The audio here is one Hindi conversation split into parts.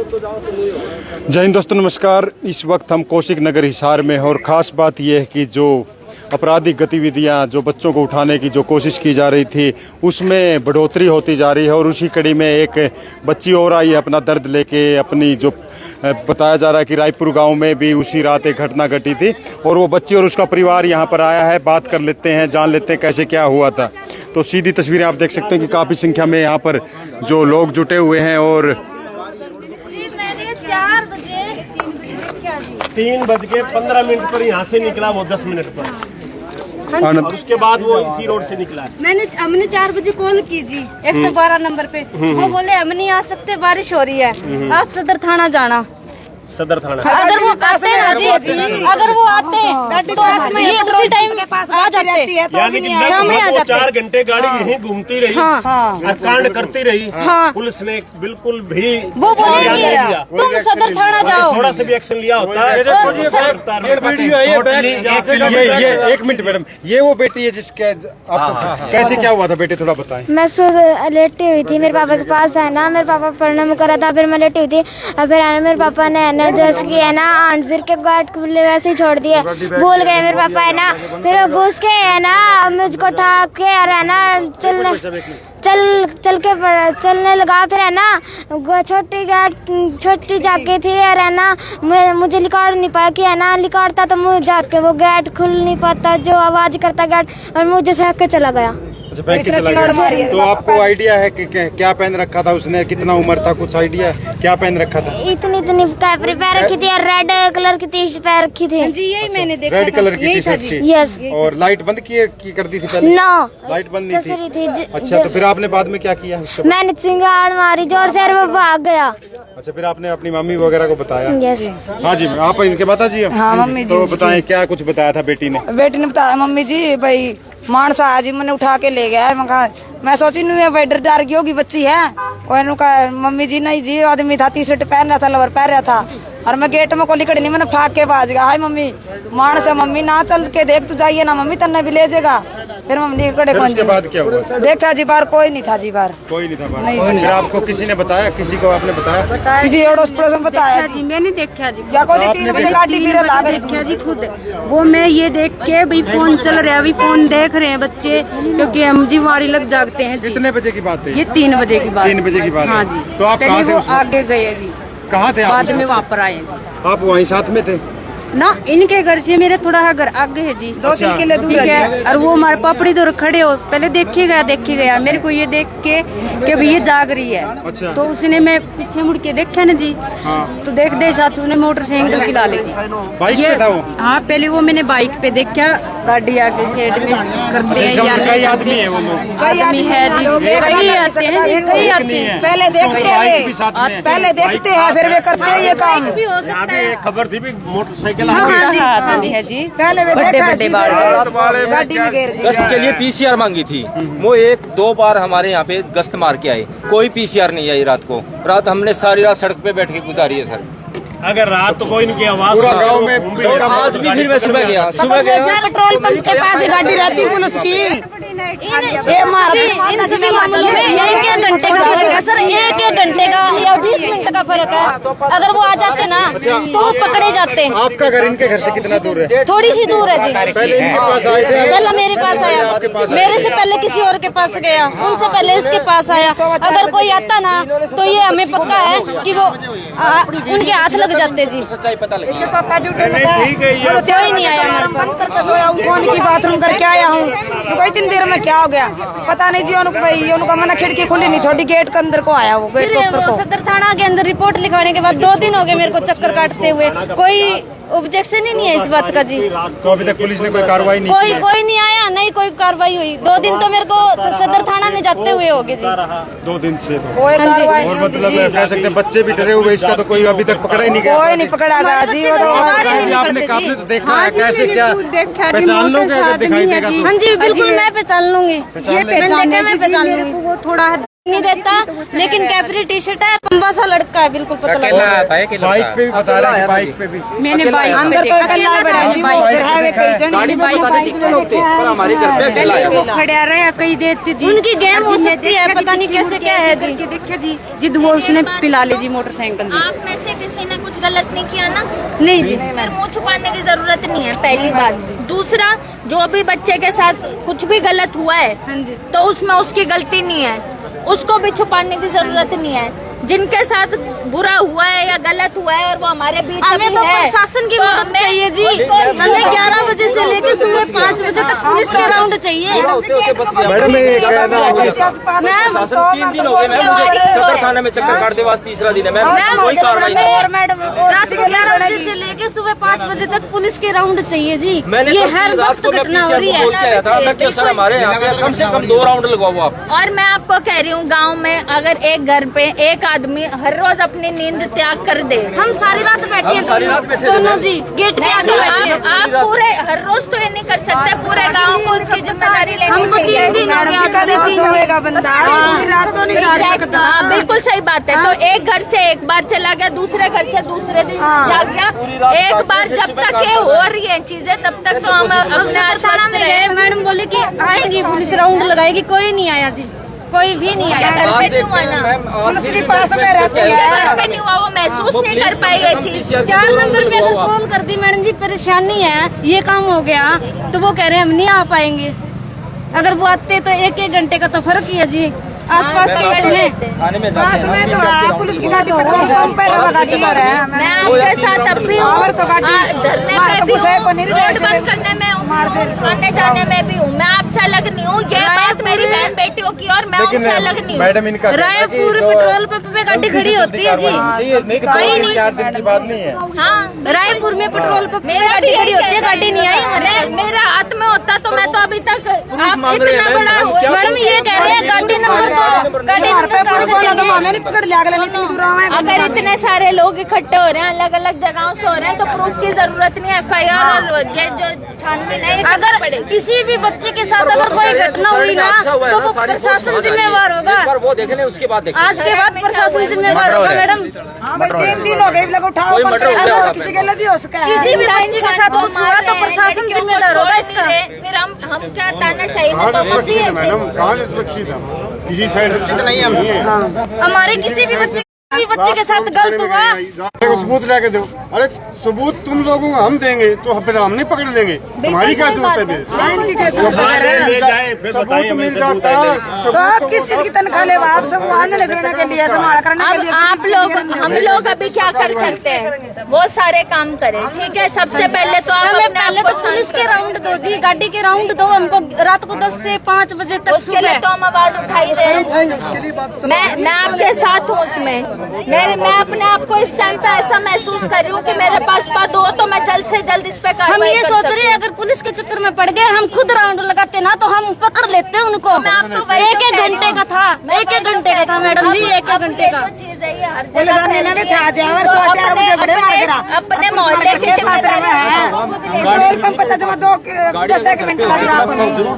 जय हिंद दोस्तों, नमस्कार। इस वक्त हम कौशिक नगर हिसार में हैं और ख़ास बात यह है कि जो आपराधिक गतिविधियां जो बच्चों को उठाने की जो कोशिश की जा रही थी उसमें बढ़ोतरी होती जा रही है। और उसी कड़ी में एक बच्ची और आई है अपना दर्द लेके। अपनी जो बताया जा रहा है कि रायपुर गांव में भी उसी रात एक घटना घटी थी और वो बच्ची और उसका परिवार यहां पर आया है। बात कर लेते हैं, जान लेते हैं कैसे क्या हुआ था। तो सीधी तस्वीरें आप देख सकते हैं कि काफ़ी संख्या में यहाँ पर जो लोग जुटे हुए हैं। और 3:15 पर यहाँ से निकला वो 10 मिनट पर, और उसके बाद वो इसी रोड से निकला है। हमने 4 बजे कॉल की जी 112 नंबर पे। वो बोले हम नहीं आ सकते, बारिश हो रही है, आप सदर थाना जाना। सदर थाना अगर वो आते ना जी, अगर वो आते तो ये उसी टाइम आ जाते, यानी कि सामने आ जाते। 4 घंटे गाड़ी यहीं घूमती रही और कांड करती रही। पुलिस ने बिल्कुल भी वो बोले तुम सदर थाना जाओ, थोड़ा सा भी एक्शन लिया होता है। ये 1 मिनट मैडम, ये वो बेटी है जिसके कैसे क्या हुआ था बेटे, थोड़ा बताएं। मैं लेटी हुई थी मेरे पापा के पास, है ना। मेरे पापा पढ़ने में करा था, फिर मैं लेटी हुई थी और फिर है ना मेरे पापा ने है ना जैसे कि है ना आंट फिर के गार्ड खुले वैसे ही छोड़ दिए। भूल गए मेरे पापा, है ना। फिर वो घुस के है ना मुझको ठाक के और है ना चलने लगा। फिर है ना छोटी जाके थी और है ना मुझे लिकाड़ नहीं पाया कि है ना लिकाड़ता तो मुझे जाके वो गेट खुल नहीं पाता, जो आवाज करता गेट, और मुझे फेंक के चला गया। अच्छा, फेंक के चला गया। तो आपको आइडिया है कि क्या पहन रखा था उसने, कितना उम्र था, कुछ आइडिया क्या पहन रखा था? इतनी कैपरी पैर रखी थी और रेड कलर की टी शर्ट पैर रखी थी जी, यही मैंने देखा। रेड कलर की टी शर्ट थी। यस। और लाइट बंद की कर दी थी पहले? नो, लाइट बंद नहीं थी। अच्छा, तो फिर आपने बाद में क्या किया? मैंने चिंगाड़ मारी जोर से और वो भाग गया। अच्छा, फिर आपने अपनी मम्मी वगैरह को बताया? यस। हाँ जी, आप इनके माता जी? हाँ मम्मी जी। तो बताएं क्या कुछ बताया था बेटी ने? बेटी ने बताया मम्मी जी, भाई मानसा आज ही मैंने उठा के ले गया है। मैं सोची नहीं भाई डर गई होगी बच्ची है कोई नु का। मम्मी जी नहीं जी, आदमी था, टी शर्ट पहन रहा था, लवर पहन रहा था और मैं गेट में कोली खड़ी नहीं, मैंने फाक के भाज गया। हाय मम्मी मानसा, मम्मी ना चल के देख तू जाइए ना मम्मी, तन्ने भी ले जाएगा। फिर मम्मी कड़े कौन उसके बाद क्या हुआ? देखा जी बार कोई नहीं था जी, बार कोई नहीं था बाहर। फिर आपको किसी ने बताया, किसी को आपने बताया? किसी अड़ोस पड़ोस में बताया जी, मैंने देखा जी। या कोई 3 बजे गाड़ी फिर ला गई देखा जी खुद। वो मैं ये देख के भी फोन चल रहा है, अभी फोन देख रहे हैं बच्चे, क्योंकि हम जी वारी लग जागते हैं जी। कितने बजे की बात है ये? 3 बजे की बात। 3 बजे की बात। हाँ जी। तो आप कहाँ थे? वो आगे गए जी। कहाँ थे आप? बाद में वहाँ पर आए जी। आप वहीं साथ में थे? ना, इनके घर से मेरे थोड़ा घर आगे है जी, 2-3 किलो दूर है। और वो हमारे पापड़ी दूर खड़े हो, पहले देखी गया मेरे को ये देख के कि भाई ये जाग रही है। अच्छा। तो उसने मैं पीछे मुड़ के देखा ना जी। हाँ। तो देख साथ उसने मोटरसाइकिल की ला ली थी। बाइक पे था वो? हाँ, पहले वो मैंने बाइक पे देखा, गाड़ी आगे साइड में करते हैं या कई आदमी है वो लोग? कई आदमी है जी, कई आते हैं जी, कई आते हैं। पहले देखते हैं, पहले देखते हैं फिर वे करते हैं ये काम। भी हो सकता है। खबर थी भी मोटरसाइकिल हाँ जी, है जी। पहले वे बड़े बाल गाड़ी में गिर गई। गश्त के लिए पीसीआर मांगी थी। वो 1-2 बार हमारे यहाँ पे गश्त मार के आए, कोई पीसीआर नहीं आई रात को। रात हमने सारी रात सड़क पे बैठ के गुजारी है सर। अगर रात तो कोई नहीं आवाज पूरा गांव में आज भी फिर मैं सुबह गया पेट्रोल पंप के पास गाड़ी रहती पुलिस की। इन सभी मामलों में 1-1 घंटे का फर्क है सर, 1-1 घंटे का या 20 मिनट का फर्क है। अगर वो आ जाते ना तो वो पकड़े जाते। आपका घर इनके घर से कितना दूर है? थोड़ी सी दूर है जी। पहले इनके पास आए थे? पहले मेरे पास आया, मेरे से पहले किसी और के पास गया, उनसे पहले इसके पास आया। अगर कोई आता ना तो ये हमें पक्का है कि वो उनके हाथ लग जाते जी। सच्चाई पता लगी। इसके पापा झूठे कोई नहीं आया हमारे पास। करके सोया हूँ, फोन की बाथरूम करके आया हूँ। उनको इतनी देर में क्या हो गया पता नहीं जी। उनको भाई उनका मैंने खिड़की खुली नहीं छोड़ी, गेट के अंदर को आया वो, गेट के ऊपर को। सदर थाना के अंदर रिपोर्ट लिखाने के बाद 2 दिन हो गए मेरे को चक्कर काटते हुए, कोई ऑब्जेक्शन ही नहीं है इस बात का जी। तो अभी तक पुलिस ने कोई कार्रवाई नहीं की? कोई नहीं आया, नहीं कोई कार्रवाई हुई। 2 दिन तो मेरे को सदर थाना में जाते हुए हो गए जी। 2 दिन से कोई कार्रवाई और मतलब कह सकते हैं बच्चे भी डरे हुए, इसका तो कोई अभी तक पकड़ा ही नहीं गया। कोई नहीं पकड़ा गया जी। वो तो आपने तो देखा है कैसे क्या पहचान लोगे अगर दिखाई देगा तो? हाँ जी बिल्कुल, मैं पहचान लूंगी। मैं पहचान लूंगी। थोड़ा नहीं देता, लेकिन कैपरी टी शर्ट है, लंबा सा लड़का है, बिल्कुल पतला सा। बाइक पे भी बता रहे हैं, बाइक पे भी मैंने बाइक अंदर तो अकेला बड़ा जी, वो फिर हाईवे पे जन गाड़ी में पता दिखते लोग थे, पर हमारे घर पे फैला है। वो खड़ा रहे कई देते जी। उनकी गेम हो सकती है, पता नहीं कैसे क्या है जी। देखिए जी जिद वो उसने पिला ली जी मोटरसाइकिल। आप में से किसी ने कुछ गलत नहीं किया ना? नहीं जी, फिर मुंह छुपाने की जरूरत नहीं है, पहली बात। दूसरा, जो भी बच्चे के साथ कुछ भी गलत हुआ है तो उसमें उसकी गलती नहीं है, उसको भी छुपाने की जरूरत नहीं है। जिनके साथ बुरा हुआ है या गलत हुआ है और वो हमारे बीच हमें तो प्रशासन की मदद चाहिए जी। हमें 11 बजे से लेकर सुबह 5 बजे तक पुलिस के राउंड चाहिए। मैडम ये कहना है कि मैम, 3 दिन हो गए मैम, मुझे सदर थाने में चक्कर काटते हुए आज तीसरा दिन है मैम, कोई कार्रवाई नहीं। और मैडम रात को 11 बजे से लेकर सुबह 5 बजे तक पुलिस के राउंड चाहिए जी। मैंने ये कल हर रात वक्त को मैं घटना हो रही बोल के है। आया था मैं कि सर हमारे यहाँ पे कम से कम 2 राउंड लगवाओ आप। और मैं आपको कह रही हूँ, गांव में अगर एक घर पे एक आदमी हर रोज अपनी नींद त्याग कर दे। हम सारी रात बैठे हम हैं सारी रात बैठे थे दोनों मैम। जी, गेट के आगे बैठे हैं। आप पूरे हर रोज तो ये नहीं कर सकते, पूरे गांव को उसकी जिम्मेदारी लेनी हमको चाहिए। 3 दिन हो गए आज कभी तक। सोएगा बंदा पूरी रात तो नहीं काट सकता। हाँ, बिल्कुल सही बात है। तो एक घर से एक बार चला गया, दूसरे घर से दूसरे दिन जाग गया। एक बार जब तक ये हो रही है चीजें, तब तक तो हम अपने आसपास रहे। मैडम बोले कि आएगी पुलिस, राउंड लगाएगी, कोई नहीं आया जी, कोई भी नहीं आया। घर पे नहीं हुआ ना, पुलिस भी पास में रहती है। घर पे नहीं हुआ, वो महसूस नहीं कर पाई ये चीज। 4 नंबर पे अगर कॉल कर दी, मैडम जी परेशानी है, ये काम हो गया, तो वो कह रहे हैं हम नहीं आ पाएंगे। अगर वो आते तो 1-1 घंटे का तो फर्क ही है जी, आसपास के हैं। थाने में पास जाते में हैं तो है पुलिस की गाड़ी पेट्रोल पंप पे लगा गाड़ी पर है। मैं आपके साथ अब भी हूँ, और तो गाड़ी धरने मार पे तो भी घुसे को हूँ, नहीं रोड रहते। बंद करने में हूँ, मार दे। आने जाने में भी हूँ। मैं आपसे अलग नहीं हूँ, ये बात मेरी बहन बेटियों की, और मैं उनसे अलग नहीं हूँ। मैडम इनका रायपुर पेट्रोल पंप पे गाड़ी खड़ी होती है जी, कहीं नहीं, 4 दिन की बात नहीं है। हाँ, रायपुर में पेट्रोल पंप पे गाड़ी खड़ी होती है, गाड़ी नहीं आई। अरे मेरा हाथ में होता तो मैं तो अभी तक आप मांग रहे हैं, इतना बड़ा मैम, क्या मैडम ये कह रहे हैं गाड़ी नंबर तो गाड़ी नंबर कहाँ से बोला तो देंगे? मैंने पकड़ लिया, अगले इतनी दूर आए। अगर इतने सारे लोग इकट्ठे हो रहे हैं, अलग अलग जगहों से हो रहे हैं, तो प्रूफ की जरूरत नहीं है। FIR और ये जो छानबीन है, ये करनी अगर पड़ेगी। किसी भी बच्चे के साथ अगर कोई घटना हुई ना, तो वो प्रशासन जिम्मेवार होगा। एक बार वो देख लें, उसके बाद देखें। आज के बाद प्रशासन जिम्मेवार होगा मैडम। हाँ भाई 3 दिन हो गए, लोग उठाओ कोई ऊपर मर्डर करो, हो और गया किसी के लिए भी हो सका है। किसी भी बच्चे के साथ कुछ हुआ तो प्रशासन जिम्मेदार होगा इसका। फिर हम क्या तानाशाही में तो होती है। मैडम कहाँ से सुरक्षित है? किसी साइड सुरक्षित नहीं है। हमारे किसी भी बच्चे के साथ गलत हुआ, को सबूत ला के दो। अरे सबूत तुम लोगों को हम देंगे तो फिर हम नहीं पकड़ लेंगे, हमारी क्या जरूरत है? लाइन की क्या जरूरत है? सबूत मिल जाता है। तो आप किस चीज की तनख्वाह ले? आप सब आने लगने के लिए, संभाल करने के अब लिए। आप लोग, हम लोग अभी क्या कर सकते हैं? वो सारे काम करें, ठीक है। सबसे पहले तो आप हमें अपने पहले आप तो को पुलिस के राउंड दो जी, गाड़ी के राउंड दो हमको, रात को 10 से 5 बजे तक उसके लिए तो हम आवाज उठाई दे। मैं आपके साथ हूँ उसमें। मैं अपने आप को इस टाइम पे ऐसा महसूस कर रही हूँ कि मेरे पास पद हो तो मैं जल्द से जल्द इस पे हम कार्रवाई ये कर सोच सकूं। रहे हैं अगर पुलिस के चक्कर में पड़ गए, हम खुद राउंड लगाते ना तो हम पकड़ लेते उनको। मैं आपको वही तो 1-1 कह रही घंटे का था, 1-1 घंटे का था मैडम जी, 1-1 घंटे का। चीज है ये, हर पुलिस जगह वाले ने भी था जावर तो 4 बजे बड़े मार गिरा। अपने मोहल्ले के पास रहे हैं, पेट्रोल पंप पे जब 10 मिनट लग रहा आपको।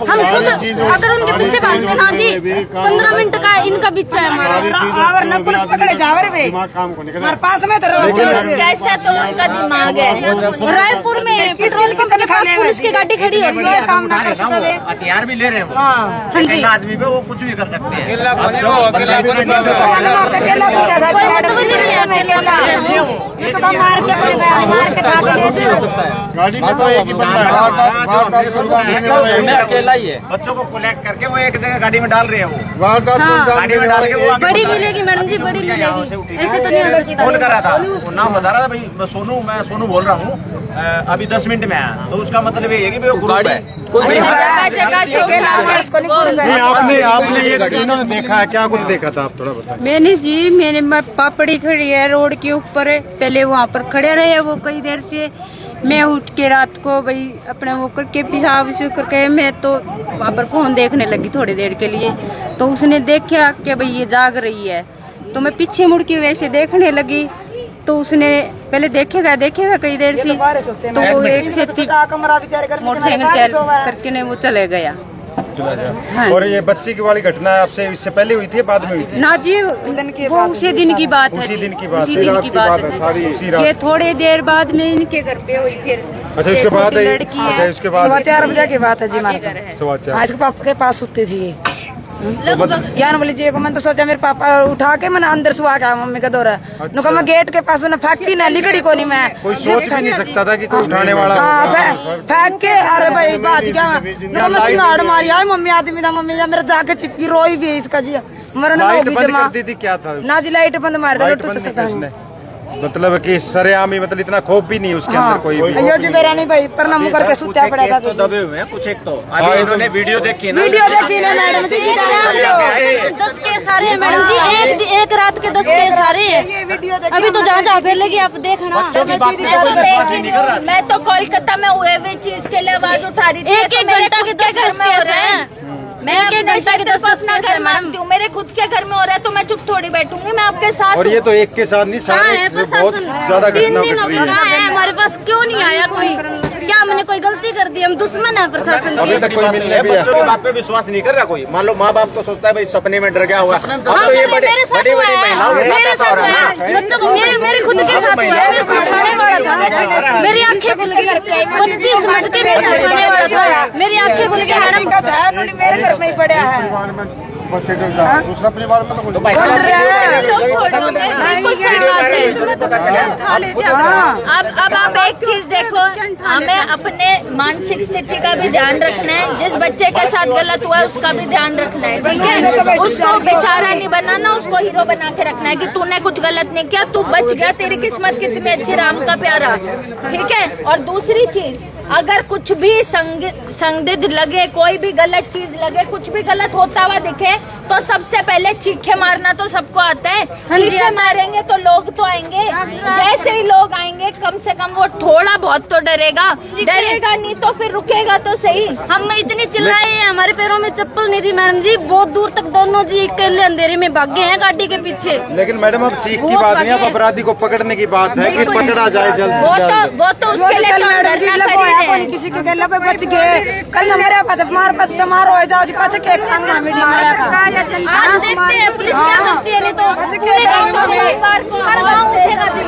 हम खुद अगर उनके पीछे भागते ना जी, 15 मिनट का इनका पीछा है हमारा। और न पुलिस पकड़े जावर भी काम को निकल हमारे पास में तो कैसा तो उनका दिमाग है। रायपुर में पेट्रोल पंप के पास पुलिस की गाड़ी खड़ी होती है। काम ना कर सके। हथियार भी ले रहे हैं हाँ जी, आदमी पे वो कुछ भी कर सकते हैं। मारते केला से ज्यादा कोई मतलब ही नहीं है केला। ये तो मार के कोई गया, मार के खा ले। गाड़ी में तो एक ही बंदा है। मैं अकेला ही है। बच्चों को कलेक्ट करके वो एक जगह गाड़ी में डाल रहे हैं। वो वारदात हाँ। गाड़ी में डाल के वो आगे बड़ी बढ़ा रहे हैं। मिलेगी मैडम जी, बड़ी मिलेगी, ऐसे तो नहीं हो सकता। फोन कर रहा था, वो नाम बता रहा था भाई मैं सोनू बोल रहा हूँ, अभी 10 मिनट में आया। तो उसका मतलब ये है कि वो ग्रुप है। जगह जगह से नहीं, आपने ये इन्होंने देखा है, क्या कुछ देखा था आप थोड़ा बताएं। मैंने पापड़ी खड़ी है रोड के ऊपर, पहले वहाँ पर खड़े रहे वो कई देर से। मैं उठ के रात को भाई अपने वो करके पेशाब विशाब करके मैं तो वहाँ पर फोन देखने लगी थोड़ी देर के लिए। तो उसने देखा कि भाई ये जाग रही है, तो मैं पीछे मुड़ के वैसे देखने लगी। तो उसने पहले देखेगा कई देर से, तो वो एक से मोटरसाइकिल करके ने वो चले गया। चला गया। और ये बच्ची की वाली घटना आपसे इससे पहले हुई थी, बाद में हुई थी? ना जी, वो उसी दिन की बात है। उसी दिन की बात उसी दिन की बात है सारी उसी ये रात। थोड़े देर बाद में इनके घर पे हुई फिर। अच्छा, उसके बाद छोटी लड़की है। अच्छा, उसके बाद 4:15 बजे की बात है जी हमारे घर है। आज के पापा के पास सोते थी ये लगभग 11 बजे जी को मैंने तो सोचा मेरे पापा उठा के मैंने अंदर सुहा गया मम्मी का दौरा नुका मैं गेट के पास उन्हें फेंकी ना लिकड़ी को नहीं मैं कोई सोच भी नहीं सकता था कि कोई उठाने वाला हाँ, होगा। फेंक के अरे भाई बाज गया मैं मैं चिंगाड़ मारी आई मम्मी आदमी था मम्मी मेरा जाके चिपकी रोई भी है इसका जी मरना लाइट होगी बंद जमा कर दी थी, क्या था? ना जी लाइट बंद मार लाइट दे बंद नहीं की उसने। मतलब कि सरेआम ही, मतलब इतना खौफ भी नहीं उसके अंदर कोई भी। अयो जी मेरा नहीं भाई प्रणाम करके सुत्या पड़ा था तो दबे हुए हैं कुछ एक तो अभी इन्होंने वीडियो देखी ना, वीडियो देखी ना मैडम जी 10 केस आ रहे हैं मैडम जी, एक रात के 10 केस आ रहे हैं। अभी तो जहाँ जहाँ फैलेगी आप देखना। मैं तो कोलकाता में हुए हुए चीज के लिए आवाज उठा रही थी। एक घंटा के 10 केस हैं। मैं एक घंटा के 10 अपना घर मानती हूँ, मेरे खुद के घर में हो रहा है तो मैं चुप थोड़ी बैठूंगी, मैं आपके साथ और ये तो एक के साथ नहीं, कहाँ सारे है बहुत प्रशासन? ज्यादा 3 घटना दिनों घट से रही कहाँ है। है? हमारे पास क्यों नहीं आया कोई? क्या हमने कोई गलती कर दी? हम दुश्मन है प्रशासन अभी के। तक कोई मिलने भी बच्चों की बात पे विश्वास नहीं कर रहा कोई। मान लो माँ बाप तो सोचता है भाई सपने में डर गया हुआ, अब हाँ, तो ये बड़े मेरे साथ बड़ी हुआ बड़ी है, महिलाओं के साथ मेरे ऐसा साथ हो रहा हुआ है है। ना। बच्चों को मेरे खुद के साथ हुआ है, मेरे को उठाने वाला था, मेरी आंखें खुल गई। 25 मिनट के मेरे उठाने वाला था, मेरी आंखें खुल गई मैडम। मेरे घर में ही पड़ा है बच्चे जो दूसरा परिवार में तो बिल्कुल सही बात है। अब आप एक चीज देखो, हमें अपने मानसिक स्थिति का भी ध्यान रखना है। जिस बच्चे के साथ गलत हुआ है उसका भी ध्यान रखना है, ठीक है? उसको बेचारा नहीं बनाना, उसको हीरो बना के रखना है कि तूने कुछ गलत नहीं किया, तू बच गया, तेरी किस्मत कितनी अच्छी, राम का प्यारा, ठीक है? और दूसरी चीज, अगर कुछ भी संदिग्ध लगे, कोई भी गलत चीज लगे, कुछ भी गलत होता हुआ दिखे, तो सबसे पहले चीखे मारना तो सबको आता है। चीखे मारेंगे तो लोग तो आएंगे, जैसे ही लोग आएंगे कम से कम वो थोड़ा बहुत तो डरेगा नहीं तो फिर रुकेगा तो सही। हम इतनी चिल्लाए हैं, हमारे पैरों में चप्पल नहीं थी मैडम जी, बहुत दूर तक दोनों जी अकेले अंधेरे में भागे हैं गाड़ी के पीछे। लेकिन मैडम अब चीख की बात नहीं, अब अपराधी को पकड़ने की बात है कि पकड़ा जाए जल्द से जल्द। वो तो उसके लिए तो डरना खरीदे। किसी के गला पे बच गए कल हमारे पास मार पास समारोह जाओ जी पास के खाना मीडिया आज देखते हैं पुलिस क्या करती है, नहीं तो पूरे गाँव में हर गाँव उठेगा जी,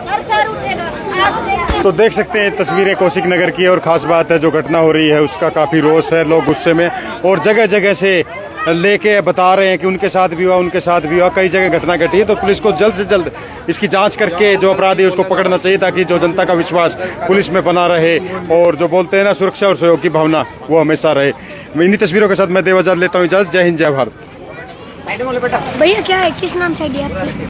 हर शहर उठेगा। आज देखते हैं। तो देख सकते हैं तस्वीरें कौशिक नगर की, और खास बात है जो घटना हो रही है उसका काफ़ी रोष है, लोग गुस्से में और जगह जगह से लेके बता रहे हैं कि उनके साथ भी हुआ, उनके साथ भी हुआ, कई जगह घटना घटी है। तो पुलिस को जल्द से जल्द इसकी जांच करके जो अपराधी है उसको पकड़ना चाहिए, ताकि जो जनता का विश्वास पुलिस में बना रहे और जो बोलते हैं ना सुरक्षा और सहयोग की भावना वो हमेशा रहे। इन्हीं तस्वीरों के साथ मैं देवाजात लेता हूँ इजाज़त। जय हिंद, जय भारत। भैया क्या है, किस नाम से आईडी आपकी?